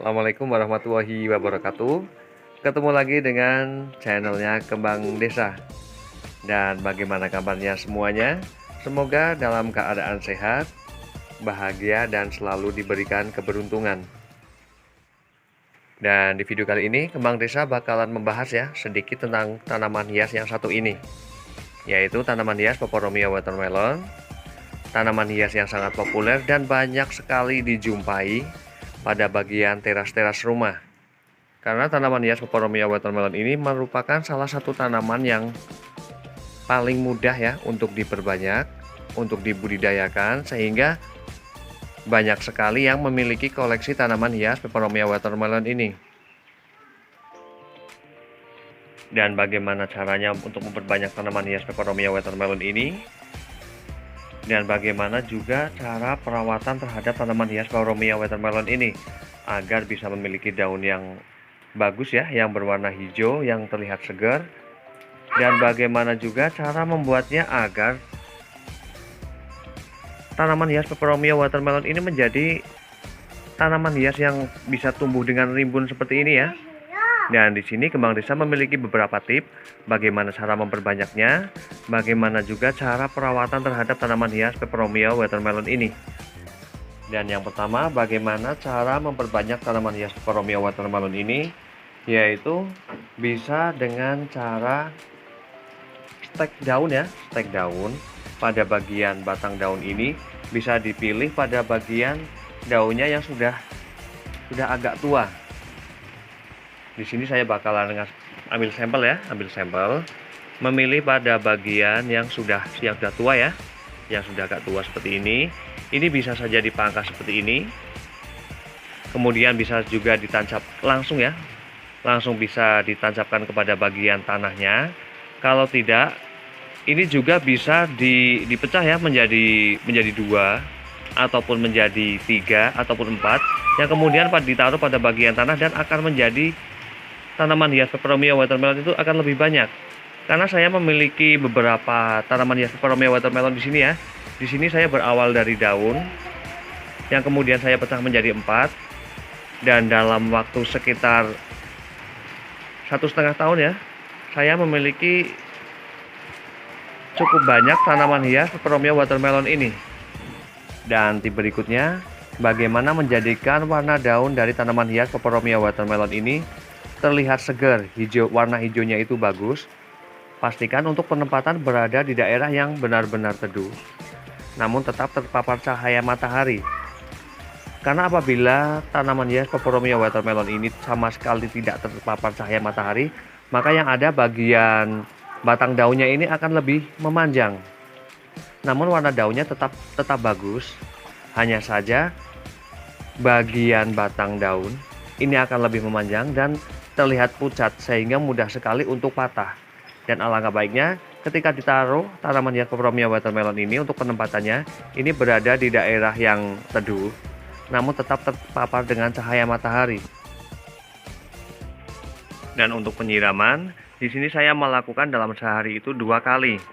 Assalamualaikum warahmatullahi wabarakatuh. Ketemu lagi dengan channelnya Kembang Desa. Dan bagaimana kabarnya semuanya? Semoga dalam keadaan sehat, bahagia, dan selalu diberikan keberuntungan. Dan di video kali ini Kembang Desa bakalan membahas ya sedikit tentang tanaman hias yang satu ini, yaitu tanaman hias Peperomia watermelon. Tanaman hias yang sangat populer dan banyak sekali dijumpai pada bagian teras-teras rumah. Karena tanaman hias Peperomia watermelon ini merupakan salah satu tanaman yang paling mudah ya untuk diperbanyak, untuk dibudidayakan, sehingga banyak sekali yang memiliki koleksi tanaman hias Peperomia watermelon ini. Dan bagaimana caranya untuk memperbanyak tanaman hias Peperomia watermelon ini? Dan bagaimana juga cara perawatan terhadap tanaman hias Peperomia watermelon ini agar bisa memiliki daun yang bagus ya, yang berwarna hijau, yang terlihat segar. Dan bagaimana juga cara membuatnya agar tanaman hias Peperomia watermelon ini menjadi tanaman hias yang bisa tumbuh dengan rimbun seperti ini ya. Dan di sini Kembang Desa memiliki beberapa tips bagaimana cara memperbanyaknya, bagaimana juga cara perawatan terhadap tanaman hias Peperomia watermelon ini. Dan yang pertama, bagaimana cara memperbanyak tanaman hias Peperomia watermelon ini, yaitu bisa dengan cara stek daun ya, stek daun pada bagian batang daun ini bisa dipilih pada bagian daunnya yang sudah agak tua. Di sini saya bakalan ambil sampel ya, memilih pada bagian yang sudah tua ya, yang sudah agak tua seperti ini. Ini bisa saja dipangkas seperti ini. Kemudian bisa juga ditancap langsung ya, langsung bisa ditancapkan kepada bagian tanahnya. Kalau tidak, ini juga bisa dipecah ya menjadi dua, ataupun menjadi 3 ataupun 4, yang kemudian ditaruh pada bagian tanah dan akan menjadi tanaman hias Peperomia watermelon itu akan lebih banyak. Karena saya memiliki beberapa tanaman hias Peperomia watermelon di sini ya. Di sini saya berawal dari daun, yang kemudian saya pecah menjadi 4, dan dalam waktu sekitar 1,5 tahun ya, saya memiliki cukup banyak tanaman hias Peperomia watermelon ini. Dan tips berikutnya, bagaimana menjadikan warna daun dari tanaman hias Peperomia watermelon ini terlihat segar, hijau, warna hijaunya itu bagus. Pastikan untuk penempatan berada di daerah yang benar-benar teduh, namun tetap terpapar cahaya matahari. Karena apabila tanaman hias Peperomia watermelon ini sama sekali tidak terpapar cahaya matahari, maka yang ada bagian batang daunnya ini akan lebih memanjang. Namun warna daunnya tetap bagus. Hanya saja bagian batang daun ini akan lebih memanjang dan terlihat pucat, sehingga mudah sekali untuk patah. Dan alangkah baiknya ketika ditaruh tanaman hias Peperomia watermelon ini untuk penempatannya ini berada di daerah yang teduh, namun tetap terpapar dengan cahaya matahari. Dan untuk penyiraman, di sini saya melakukan dalam sehari itu 2 kali,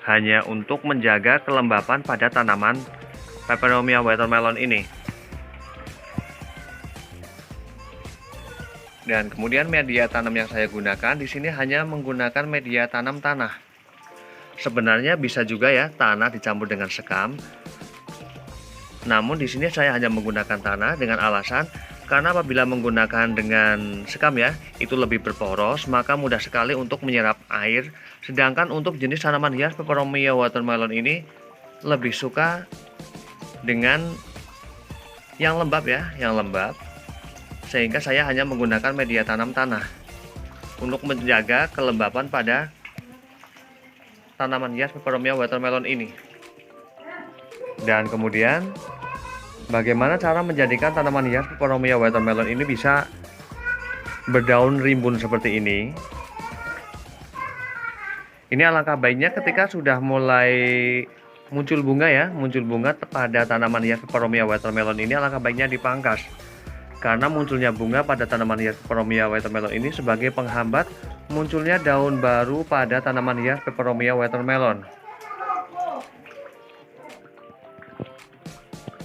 hanya untuk menjaga kelembapan pada tanaman Peperomia watermelon ini. Dan kemudian media tanam yang saya gunakan di sini hanya menggunakan media tanam tanah. Sebenarnya bisa juga ya tanah dicampur dengan sekam. Namun di sini saya hanya menggunakan tanah dengan alasan karena apabila menggunakan dengan sekam ya, itu lebih berporos, maka mudah sekali untuk menyerap air. Sedangkan untuk jenis tanaman hias Peperomia watermelon ini lebih suka dengan yang lembab ya, yang lembab. Sehingga saya hanya menggunakan media tanam tanah untuk menjaga kelembapan pada tanaman hias Peperomia watermelon ini. Dan kemudian bagaimana cara menjadikan tanaman hias Peperomia watermelon ini bisa berdaun rimbun seperti ini? Ini alangkah baiknya ketika sudah mulai muncul bunga ya, muncul bunga pada tanaman hias Peperomia watermelon ini alangkah baiknya dipangkas. Karena munculnya bunga pada tanaman hias Peperomia watermelon ini sebagai penghambat munculnya daun baru pada tanaman hias Peperomia watermelon.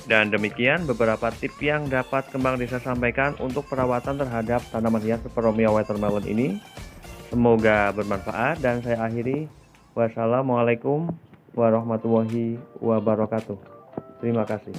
Dan demikian beberapa tips yang dapat Kembang Desa sampaikan untuk perawatan terhadap tanaman hias peperomia watermelon ini. Semoga bermanfaat dan saya akhiri. Wassalamualaikum warahmatullahi wabarakatuh. Terima kasih.